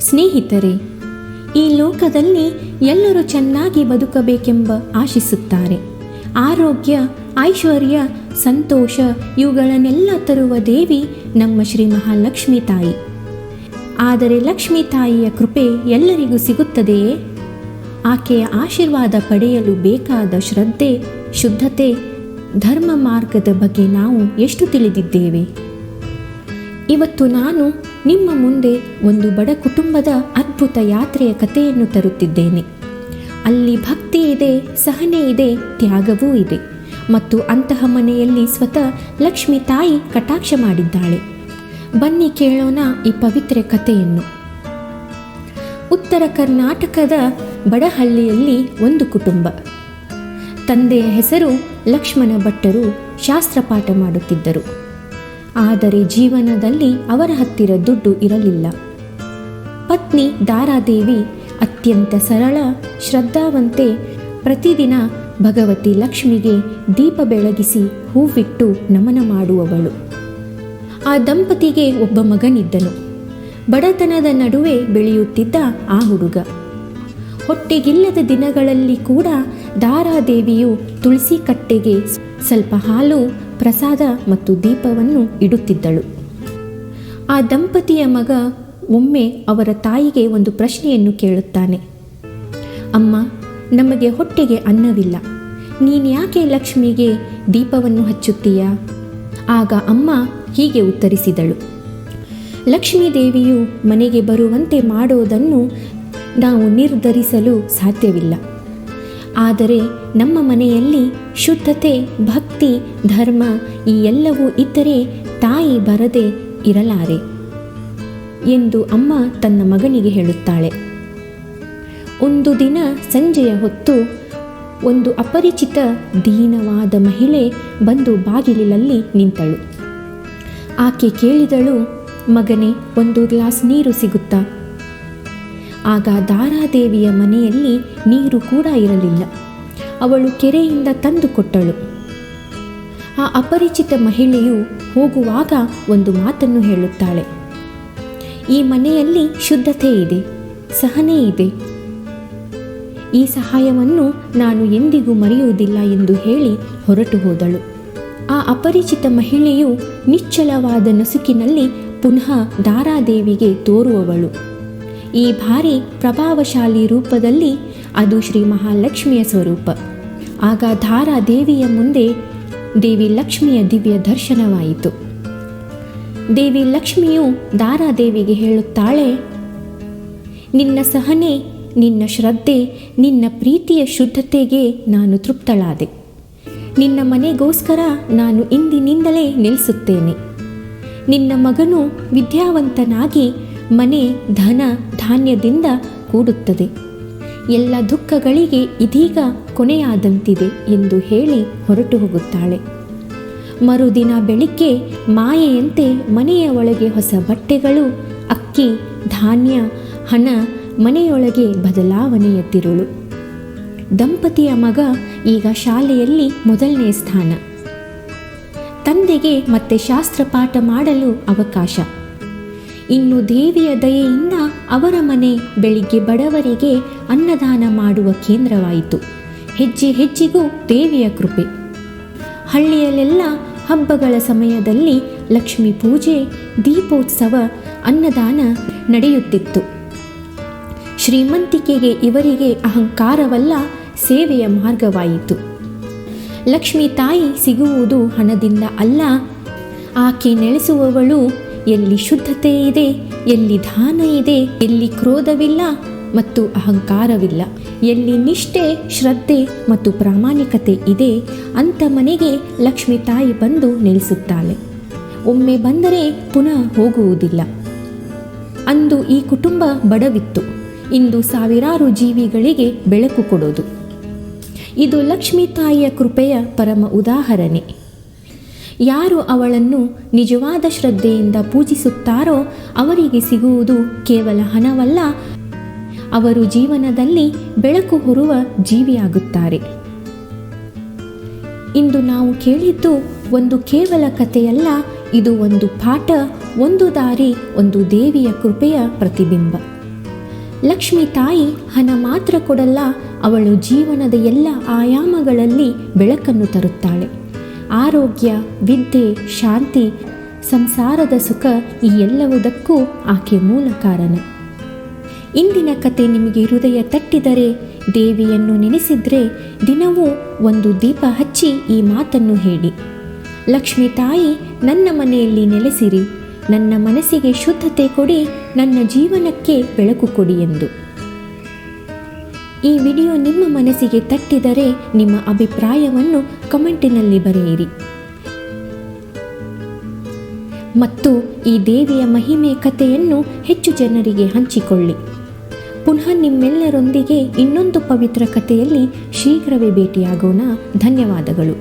ಸ್ನೇಹಿತರೆ, ಈ ಲೋಕದಲ್ಲಿ ಎಲ್ಲರೂ ಚೆನ್ನಾಗಿ ಬದುಕಬೇಕೆಂಬ ಆಶಿಸುತ್ತಾರೆ. ಆರೋಗ್ಯ, ಐಶ್ವರ್ಯ, ಸಂತೋಷ ಇವುಗಳನ್ನೆಲ್ಲ ತರುವ ದೇವಿ ನಮ್ಮ ಶ್ರೀ ಮಹಾಲಕ್ಷ್ಮಿ ತಾಯಿ. ಆದರೆ ಲಕ್ಷ್ಮೀ ತಾಯಿಯ ಕೃಪೆ ಎಲ್ಲರಿಗೂ ಸಿಗುತ್ತದೆಯೇ? ಆಕೆಯ ಆಶೀರ್ವಾದ ಪಡೆಯಲು ಬೇಕಾದ ಶ್ರದ್ಧೆ, ಶುದ್ಧತೆ, ಧರ್ಮ ಮಾರ್ಗದ ಬಗ್ಗೆ ನಾವು ಎಷ್ಟು ತಿಳಿದಿದ್ದೇವೆ? ಇವತ್ತು ನಾನು ನಿಮ್ಮ ಮುಂದೆ ಒಂದು ಬಡ ಕುಟುಂಬದ ಅದ್ಭುತ ಯಾತ್ರೆಯ ಕಥೆಯನ್ನು ತರುತ್ತಿದ್ದೇನೆ. ಅಲ್ಲಿ ಭಕ್ತಿ ಇದೆ, ಸಹನೆ ಇದೆ, ತ್ಯಾಗವೂ ಇದೆ ಮತ್ತು ಅಂತಹ ಮನೆಯಲ್ಲಿ ಸ್ವತಃ ಲಕ್ಷ್ಮೀ ತಾಯಿ ಕಟಾಕ್ಷ ಮಾಡಿದ್ದಾಳೆ. ಬನ್ನಿ ಕೇಳೋಣ ಈ ಪವಿತ್ರ ಕಥೆಯನ್ನು. ಉತ್ತರ ಕರ್ನಾಟಕದ ಬಡಹಳ್ಳಿಯಲ್ಲಿ ಒಂದು ಕುಟುಂಬ. ತಂದೆಯ ಹೆಸರು ಲಕ್ಷ್ಮಣ ಭಟ್ಟರು. ಶಾಸ್ತ್ರಪಾಠ ಮಾಡುತ್ತಿದ್ದರು. ಆದರೆ ಜೀವನದಲ್ಲಿ ಅವರ ಹತ್ತಿರ ದುಡ್ಡು ಇರಲಿಲ್ಲ. ಪತ್ನಿ ದಾರಾದೇವಿ ಅತ್ಯಂತ ಸರಳ, ಶ್ರದ್ಧಾವಂತೆ. ಪ್ರತಿದಿನ ಭಗವತಿ ಲಕ್ಷ್ಮಿಗೆ ದೀಪ ಬೆಳಗಿಸಿ ಹೂವಿಟ್ಟು ನಮನ ಮಾಡುವವಳು. ಆ ದಂಪತಿಗೆ ಒಬ್ಬ ಮಗನಿದ್ದನು. ಬಡತನದ ನಡುವೆ ಬೆಳೆಯುತ್ತಿದ್ದ ಆ ಹುಡುಗ ಹೊಟ್ಟೆಗಿಲ್ಲದ ದಿನಗಳಲ್ಲಿ ಕೂಡ ದಾರಾದೇವಿಯು ತುಳಸಿ ಕಟ್ಟೆಗೆ ಸ್ವಲ್ಪ ಹಾಲು, ಪ್ರಸಾದ ಮತ್ತು ದೀಪವನ್ನು ಇಡುತ್ತಿದ್ದಳು. ಆ ದಂಪತಿಯ ಮಗ ಒಮ್ಮೆ ಅವರ ತಾಯಿಗೆ ಒಂದು ಪ್ರಶ್ನೆಯನ್ನು ಕೇಳುತ್ತಾನೆ. ಅಮ್ಮ, ನಮಗೆ ಹೊಟ್ಟೆಗೆ ಅನ್ನವಿಲ್ಲ, ನೀನು ಯಾಕೆ ಲಕ್ಷ್ಮಿಗೆ ದೀಪವನ್ನು ಹಚ್ಚುತ್ತೀಯಾ? ಆಗ ಅಮ್ಮ ಹೀಗೆ ಉತ್ತರಿಸಿದಳು, ಲಕ್ಷ್ಮೀ ದೇವಿಯು ಮನೆಗೆ ಬರುವಂತೆ ಮಾಡೋದನ್ನು ನಾವು ನಿರ್ಧರಿಸಲು ಸಾಧ್ಯವಿಲ್ಲ. ಆದರೆ ನಮ್ಮ ಮನೆಯಲ್ಲಿ ಶುದ್ಧತೆ, ಭಕ್ತಿ, ಧರ್ಮ ಈ ಎಲ್ಲವೂ ಇದ್ದರೆ ತಾಯಿ ಬರದೆ ಇರಲಾರೆ ಎಂದು ಅಮ್ಮ ತನ್ನ ಮಗನಿಗೆ ಹೇಳುತ್ತಾಳೆ. ಒಂದು ದಿನ ಸಂಜೆಯ ಹೊತ್ತು ಒಂದು ಅಪರಿಚಿತ ದೀನವಾದ ಮಹಿಳೆ ಬಂದು ಬಾಗಿಲಿನಲ್ಲಿ ನಿಂತಳು. ಆಕೆ ಕೇಳಿದಳು, ಮಗನೇ, ಒಂದು ಗ್ಲಾಸ್ ನೀರು ಸಿಗುತ್ತಾ? ಆಗ ದಾರಾದೇವಿಯ ಮನೆಯಲ್ಲಿ ನೀರು ಕೂಡ ಇರಲಿಲ್ಲ. ಅವಳು ಕೆರೆಯಿಂದ ತಂದು ಕೊಟ್ಟಳು. ಆ ಅಪರಿಚಿತ ಮಹಿಳೆಯು ಹೋಗುವಾಗ ಒಂದು ಮಾತನ್ನು ಹೇಳುತ್ತಾಳೆ, ಈ ಮನೆಯಲ್ಲಿ ಶುದ್ಧತೆ ಇದೆ, ಸಹನೆ ಇದೆ. ಈ ಸಹಾಯವನ್ನು ನಾನು ಎಂದಿಗೂ ಮರೆಯುವುದಿಲ್ಲ ಎಂದು ಹೇಳಿ ಹೊರಟು ಹೋದಳು. ಆ ಅಪರಿಚಿತ ಮಹಿಳೆಯು ನಿಶ್ಚಲವಾದ ನಸುಕಿನಲ್ಲಿ ಪುನಃ ದಾರಾದೇವಿಗೆ ತೋರುವವಳು. ಈ ಭಾರಿ ಪ್ರಭಾವಶಾಲಿ ರೂಪದಲ್ಲಿ ಅದು ಶ್ರೀ ಮಹಾಲಕ್ಷ್ಮಿಯ ಸ್ವರೂಪ. ಆಗ ದಾರಾದೇವಿಯ ಮುಂದೆ ದೇವಿ ಲಕ್ಷ್ಮಿಯ ದಿವ್ಯ ದರ್ಶನವಾಯಿತು. ದೇವಿ ಲಕ್ಷ್ಮಿಯು ದಾರಾದೇವಿಗೆ ಹೇಳುತ್ತಾಳೆ, ನಿನ್ನ ಸಹನೆ, ನಿನ್ನ ಶ್ರದ್ಧೆ, ನಿನ್ನ ಪ್ರೀತಿಯ ಶುದ್ಧತೆಗೆ ನಾನು ತೃಪ್ತಳಾದೆ. ನಿನ್ನ ಮನೆಗೋಸ್ಕರ ನಾನು ಇಂದಿನಿಂದಲೇ ನೆಲೆಸುತ್ತೇನೆ. ನಿನ್ನ ಮಗನು ವಿದ್ಯಾವಂತನಾಗಿ ಮನೆ ಧನ ಧಾನ್ಯದಿಂದ ಕೂಡುತ್ತದೆ. ಎಲ್ಲ ದುಃಖಗಳಿಗೆ ಇದೀಗ ಕೊನೆಯಾದಂತಿದೆ ಎಂದು ಹೇಳಿ ಹೊರಟು ಹೋಗುತ್ತಾಳೆ. ಮರುದಿನ ಬೆಳಿಗ್ಗೆ ಮಾಯೆಯಂತೆ ಮನೆಯ ಒಳಗೆ ಹೊಸ ಬಟ್ಟೆಗಳು, ಅಕ್ಕಿ, ಧಾನ್ಯ, ಹಣ, ಮನೆಯೊಳಗೆ ಬದಲಾವಣೆಯ ತಿರುಳು. ದಂಪತಿಯ ಮಗ ಈಗ ಶಾಲೆಯಲ್ಲಿ ಮೊದಲನೇ ಸ್ಥಾನ. ತಂದೆಗೆ ಮತ್ತೆ ಶಾಸ್ತ್ರಪಾಠ ಮಾಡಲು ಅವಕಾಶ. ಇನ್ನು ದೇವಿಯ ದಯೆಯಿಂದ ಅವರ ಮನೆ ಬೆಳಿಗ್ಗೆ ಬಡವರಿಗೆ ಅನ್ನದಾನ ಮಾಡುವ ಕೇಂದ್ರವಾಯಿತು. ಹೆಜ್ಜೆ ಹೆಜ್ಜೆಗೂ ದೇವಿಯ ಕೃಪೆ. ಹಳ್ಳಿಯಲ್ಲೆಲ್ಲ ಹಬ್ಬಗಳ ಸಮಯದಲ್ಲಿ ಲಕ್ಷ್ಮೀ ಪೂಜೆ, ದೀಪೋತ್ಸವ, ಅನ್ನದಾನ ನಡೆಯುತ್ತಿತ್ತು. ಶ್ರೀಮಂತಿಕೆಗೆ ಇವರಿಗೆ ಅಹಂಕಾರವಲ್ಲ, ಸೇವೆಯ ಮಾರ್ಗವಾಯಿತು. ಲಕ್ಷ್ಮೀ ತಾಯಿ ಸಿಗುವುದು ಹಣದಿಂದ ಅಲ್ಲ, ಆಕೆ ನೆಲೆಸುವವಳು ಎಲ್ಲಿ ಶುದ್ಧತೆ ಇದೆ, ಎಲ್ಲಿ ದಾನ ಇದೆ, ಎಲ್ಲಿ ಕ್ರೋಧವಿಲ್ಲ ಮತ್ತು ಅಹಂಕಾರವಿಲ್ಲ, ಎಲ್ಲಿ ನಿಷ್ಠೆ, ಶ್ರದ್ಧೆ ಮತ್ತು ಪ್ರಾಮಾಣಿಕತೆ ಇದೆ, ಅಂಥ ಮನೆಗೆ ಲಕ್ಷ್ಮೀ ತಾಯಿ ಬಂದು ನೆಲೆಸುತ್ತಾಳೆ. ಒಮ್ಮೆ ಬಂದರೆ ಪುನಃ ಹೋಗುವುದಿಲ್ಲ. ಅಂದು ಈ ಕುಟುಂಬ ಬಡವಿತ್ತು. ಇಂದು ಸಾವಿರಾರು ಜೀವಿಗಳಿಗೆ ಬೆಳಕು ಕೊಡೋದು. ಇದು ಲಕ್ಷ್ಮೀ ತಾಯಿಯ ಕೃಪೆಯ ಪರಮ ಉದಾಹರಣೆ. ಯಾರು ಅವಳನ್ನು ನಿಜವಾದ ಶ್ರದ್ಧೆಯಿಂದ ಪೂಜಿಸುತ್ತಾರೋ ಅವರಿಗೆ ಸಿಗುವುದು ಕೇವಲ ಹಣವಲ್ಲ, ಅವರು ಜೀವನದಲ್ಲಿ ಬೆಳಕು ಹೊರುವ ಜೀವಿಯಾಗುತ್ತಾರೆ. ಇಂದು ನಾವು ಕೇಳಿದ್ದು ಒಂದು ಕೇವಲ ಕಥೆಯಲ್ಲ, ಇದು ಒಂದು ಪಾಠ, ಒಂದು ದಾರಿ, ಒಂದು ದೇವಿಯ ಕೃಪೆಯ ಪ್ರತಿಬಿಂಬ. ಲಕ್ಷ್ಮಿ ತಾಯಿ ಹಣ ಮಾತ್ರ ಕೊಡಲ್ಲ, ಅವಳು ಜೀವನದ ಎಲ್ಲ ಆಯಾಮಗಳಲ್ಲಿ ಬೆಳಕನ್ನು ತರುತ್ತಾಳೆ. ಆರೋಗ್ಯ, ವಿದ್ಯೆ, ಶಾಂತಿ, ಸಂಸಾರದ ಸುಖ ಈ ಎಲ್ಲವುದಕ್ಕೂ ಆಕೆ ಮೂಲ ಕಾರಣ. ಇಂದಿನ ಕತೆ ನಿಮಗೆ ಹೃದಯ ತಟ್ಟಿದರೆ, ದೇವಿಯನ್ನು ನೆನೆಸಿದರೆ ದಿನವೂ ಒಂದು ದೀಪ ಹಚ್ಚಿ ಈ ಮಾತನ್ನು ಹೇಳಿ: ಲಕ್ಷ್ಮಿ ತಾಯಿ, ನನ್ನ ಮನೆಯಲ್ಲಿ ನೆಲೆಸಿರಿ, ನನ್ನ ಮನಸ್ಸಿಗೆ ಶುದ್ಧತೆ ಕೊಡಿ, ನನ್ನ ಜೀವನಕ್ಕೆ ಬೆಳಕು ಕೊಡಿ ಎಂದು. ಈ ವಿಡಿಯೋ ನಿಮ್ಮ ಮನಸ್ಸಿಗೆ ತಟ್ಟಿದರೆ ನಿಮ್ಮ ಅಭಿಪ್ರಾಯವನ್ನು ಕಮೆಂಟಿನಲ್ಲಿ ಬರೆಯಿರಿ ಮತ್ತು ಈ ದೇವಿಯ ಮಹಿಮೆ ಕಥೆಯನ್ನು ಹೆಚ್ಚು ಜನರಿಗೆ ಹಂಚಿಕೊಳ್ಳಿ. ಪುನಃ ನಿಮ್ಮೆಲ್ಲರೊಂದಿಗೆ ಇನ್ನೊಂದು ಪವಿತ್ರ ಕಥೆಯಲ್ಲಿ ಶೀಘ್ರವೇ ಭೇಟಿಯಾಗೋಣ. ಧನ್ಯವಾದಗಳು.